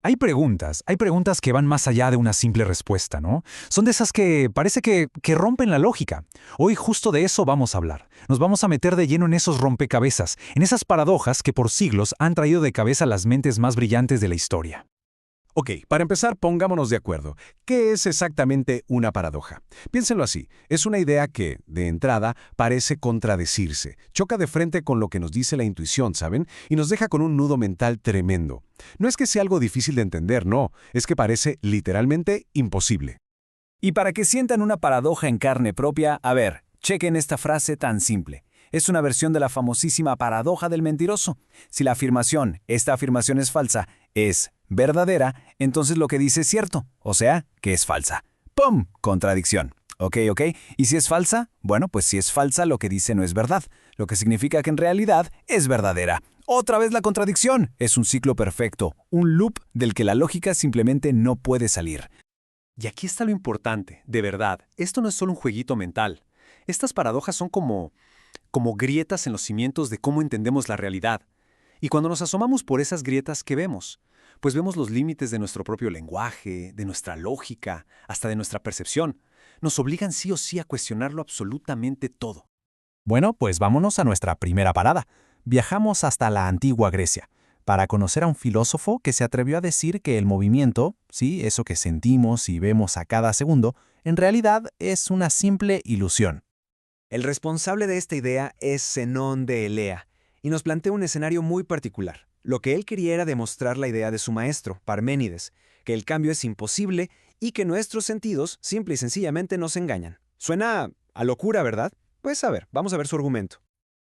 Hay preguntas que van más allá de una simple respuesta, ¿no? Son de esas que parece que rompen la lógica. Hoy justo de eso vamos a hablar. Nos vamos a meter de lleno en esos rompecabezas, en esas paradojas que por siglos han traído de cabeza las mentes más brillantes de la historia. Ok, para empezar, pongámonos de acuerdo. ¿Qué es exactamente una paradoja? Piénsenlo así, es una idea que, de entrada, parece contradecirse, choca de frente con lo que nos dice la intuición, ¿saben? Y nos deja con un nudo mental tremendo. No es que sea algo difícil de entender, no, es que parece literalmente imposible. Y para que sientan una paradoja en carne propia, a ver, chequen esta frase tan simple. Es una versión de la famosísima paradoja del mentiroso. Si la afirmación, esta afirmación es falsa, es verdadera, entonces lo que dice es cierto, o sea, que es falsa. ¡Pum! Contradicción. Ok. ¿Y si es falsa? Bueno, pues si es falsa, lo que dice no es verdad, lo que significa que en realidad es verdadera. Otra vez la contradicción. Es un ciclo perfecto, un loop del que la lógica simplemente no puede salir. Y aquí está lo importante, de verdad, esto no es solo un jueguito mental. Estas paradojas son como grietas en los cimientos de cómo entendemos la realidad. Y cuando nos asomamos por esas grietas, ¿qué vemos? Pues vemos los límites de nuestro propio lenguaje, de nuestra lógica, hasta de nuestra percepción. Nos obligan sí o sí a cuestionarlo absolutamente todo. Bueno, pues vámonos a nuestra primera parada. Viajamos hasta la antigua Grecia, para conocer a un filósofo que se atrevió a decir que el movimiento, sí, eso que sentimos y vemos a cada segundo, en realidad es una simple ilusión. El responsable de esta idea es Zenón de Elea, y nos plantea un escenario muy particular. Lo que él quería era demostrar la idea de su maestro, Parménides, que el cambio es imposible y que nuestros sentidos simple y sencillamente nos engañan. Suena a locura, ¿verdad? Pues a ver, vamos a ver su argumento.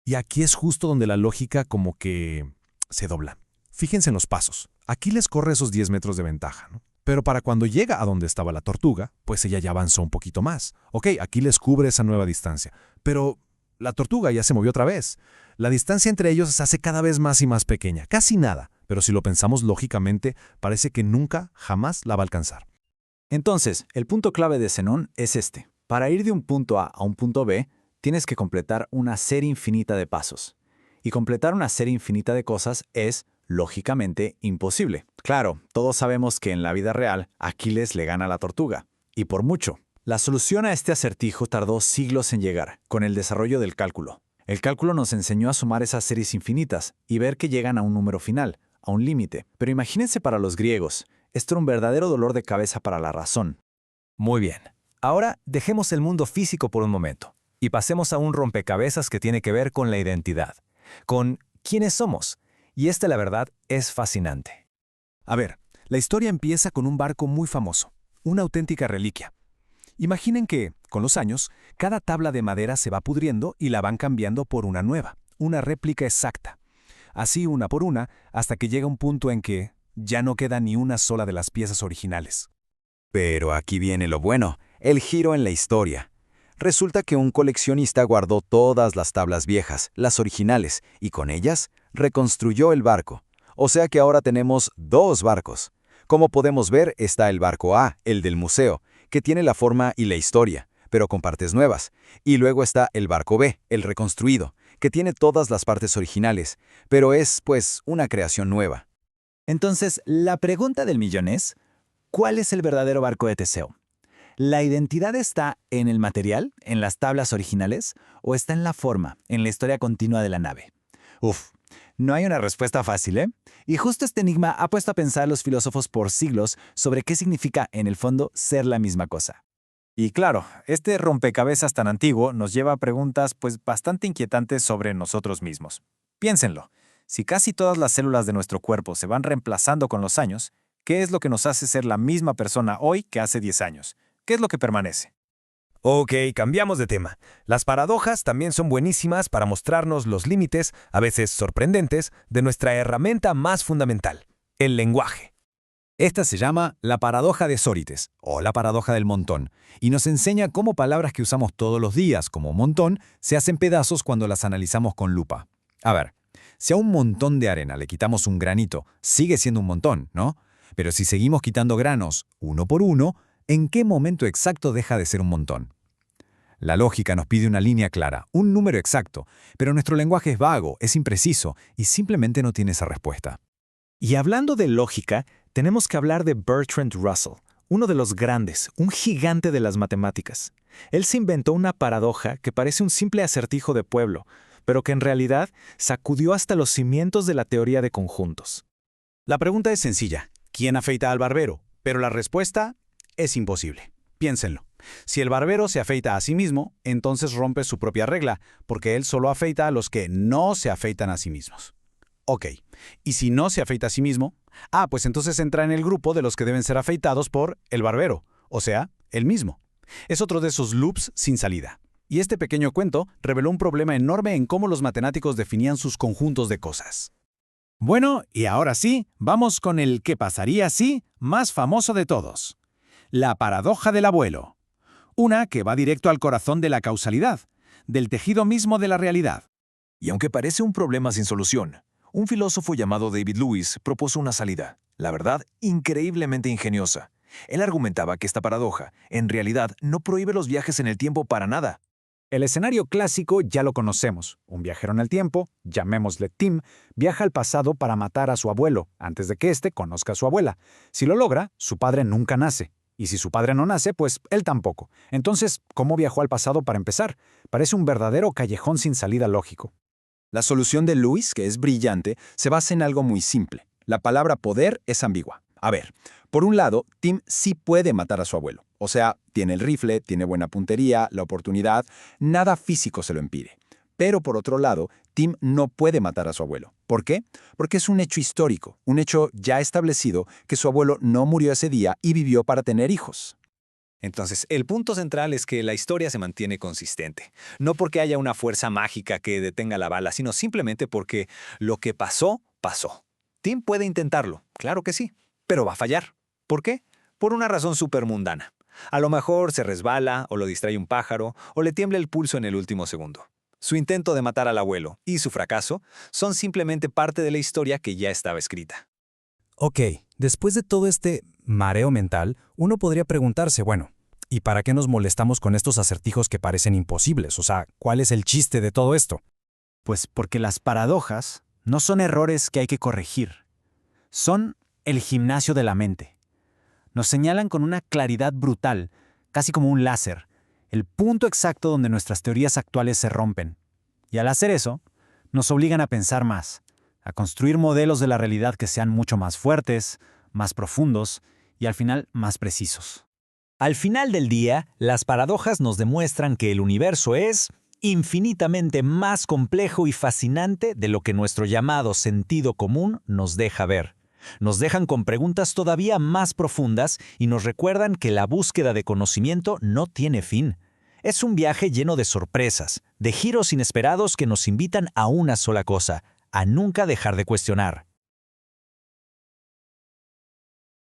Y aquí es justo donde la lógica como que se dobla. Fíjense en los pasos. Aquí les corre esos 10 metros de ventaja, ¿no? Pero para cuando llega a donde estaba la tortuga, pues ella ya avanzó un poquito más. Ok, aquí les cubre esa nueva distancia. Pero la tortuga ya se movió otra vez. La distancia entre ellos se hace cada vez más y más pequeña. Casi nada. Pero si lo pensamos lógicamente, parece que nunca, jamás la va a alcanzar. Entonces, el punto clave de Zenón es este. Para ir de un punto A a un punto B, tienes que completar una serie infinita de pasos. Y completar una serie infinita de cosas es, lógicamente, imposible. Claro, todos sabemos que en la vida real, Aquiles le gana a la tortuga. Y por mucho. La solución a este acertijo tardó siglos en llegar, con el desarrollo del cálculo. El cálculo nos enseñó a sumar esas series infinitas y ver que llegan a un número final, a un límite. Pero imagínense para los griegos, esto era un verdadero dolor de cabeza para la razón. Muy bien. Ahora dejemos el mundo físico por un momento y pasemos a un rompecabezas que tiene que ver con la identidad, con quiénes somos. Y la verdad, es fascinante. A ver, la historia empieza con un barco muy famoso, una auténtica reliquia. Imaginen que, con los años, cada tabla de madera se va pudriendo y la van cambiando por una nueva, una réplica exacta. Así una por una, hasta que llega un punto en que ya no queda ni una sola de las piezas originales. Pero aquí viene lo bueno, el giro en la historia. Resulta que un coleccionista guardó todas las tablas viejas, las originales, y con ellas reconstruyó el barco. O sea que ahora tenemos dos barcos. Como podemos ver, está el barco A, el del museo, que tiene la forma y la historia, pero con partes nuevas. Y luego está el barco B, el reconstruido, que tiene todas las partes originales, pero es, pues, una creación nueva. Entonces, la pregunta del millón es, ¿cuál es el verdadero barco de Teseo? ¿La identidad está en el material, en las tablas originales, o está en la forma, en la historia continua de la nave? No hay una respuesta fácil, ¿eh? Y justo este enigma ha puesto a pensar a los filósofos por siglos sobre qué significa, en el fondo, ser la misma cosa. Y claro, este rompecabezas tan antiguo nos lleva a preguntas bastante inquietantes sobre nosotros mismos. Piénsenlo, si casi todas las células de nuestro cuerpo se van reemplazando con los años, ¿qué es lo que nos hace ser la misma persona hoy que hace 10 años? ¿Qué es lo que permanece? Ok, cambiamos de tema. Las paradojas también son buenísimas para mostrarnos los límites, a veces sorprendentes, de nuestra herramienta más fundamental, el lenguaje. Esta se llama la paradoja de Sórites, o la paradoja del montón, y nos enseña cómo palabras que usamos todos los días, como montón, se hacen pedazos cuando las analizamos con lupa. A ver, si a un montón de arena le quitamos un granito, sigue siendo un montón, ¿no? Pero si seguimos quitando granos uno por uno, ¿en qué momento exacto deja de ser un montón? La lógica nos pide una línea clara, un número exacto, pero nuestro lenguaje es vago, es impreciso y simplemente no tiene esa respuesta. Y hablando de lógica, tenemos que hablar de Bertrand Russell, uno de los grandes, un gigante de las matemáticas. Él se inventó una paradoja que parece un simple acertijo de pueblo, pero que en realidad sacudió hasta los cimientos de la teoría de conjuntos. La pregunta es sencilla. ¿Quién afeita al barbero? Pero la respuesta es imposible. Piénsenlo. Si el barbero se afeita a sí mismo, entonces rompe su propia regla, porque él solo afeita a los que no se afeitan a sí mismos. Ok. ¿Y si no se afeita a sí mismo? Pues entonces entra en el grupo de los que deben ser afeitados por el barbero, o sea, él mismo. Es otro de esos loops sin salida. Y este pequeño cuento reveló un problema enorme en cómo los matemáticos definían sus conjuntos de cosas. Bueno, y ahora sí, vamos con el ¿qué pasaría si? Más famoso de todos. La paradoja del abuelo. Una que va directo al corazón de la causalidad, del tejido mismo de la realidad. Y aunque parece un problema sin solución, un filósofo llamado David Lewis propuso una salida, la verdad, increíblemente ingeniosa. Él argumentaba que esta paradoja, en realidad, no prohíbe los viajes en el tiempo para nada. El escenario clásico ya lo conocemos. Un viajero en el tiempo, llamémosle Tim, viaja al pasado para matar a su abuelo, antes de que éste conozca a su abuela. Si lo logra, su padre nunca nace. Y si su padre no nace, pues él tampoco. Entonces, ¿cómo viajó al pasado para empezar? Parece un verdadero callejón sin salida lógico. La solución de Lewis, que es brillante, se basa en algo muy simple. La palabra poder es ambigua. A ver, por un lado, Tim sí puede matar a su abuelo. O sea, tiene el rifle, tiene buena puntería, la oportunidad, nada físico se lo impide. Pero por otro lado, Tim no puede matar a su abuelo. ¿Por qué? Porque es un hecho histórico, un hecho ya establecido que su abuelo no murió ese día y vivió para tener hijos. Entonces, el punto central es que la historia se mantiene consistente. No porque haya una fuerza mágica que detenga la bala, sino simplemente porque lo que pasó, pasó. Tim puede intentarlo, claro que sí, pero va a fallar. ¿Por qué? Por una razón súper mundana. A lo mejor se resbala, o lo distrae un pájaro, o le tiembla el pulso en el último segundo. Su intento de matar al abuelo y su fracaso son simplemente parte de la historia que ya estaba escrita. Ok, después de todo este mareo mental, uno podría preguntarse, bueno, ¿y para qué nos molestamos con estos acertijos que parecen imposibles? O sea, ¿cuál es el chiste de todo esto? Pues porque las paradojas no son errores que hay que corregir. Son el gimnasio de la mente. Nos señalan con una claridad brutal, casi como un láser, el punto exacto donde nuestras teorías actuales se rompen. Y al hacer eso, nos obligan a pensar más, a construir modelos de la realidad que sean mucho más fuertes, más profundos y al final más precisos. Al final del día, las paradojas nos demuestran que el universo es infinitamente más complejo y fascinante de lo que nuestro llamado sentido común nos deja ver. Nos dejan con preguntas todavía más profundas y nos recuerdan que la búsqueda de conocimiento no tiene fin. Es un viaje lleno de sorpresas, de giros inesperados que nos invitan a una sola cosa, a nunca dejar de cuestionar.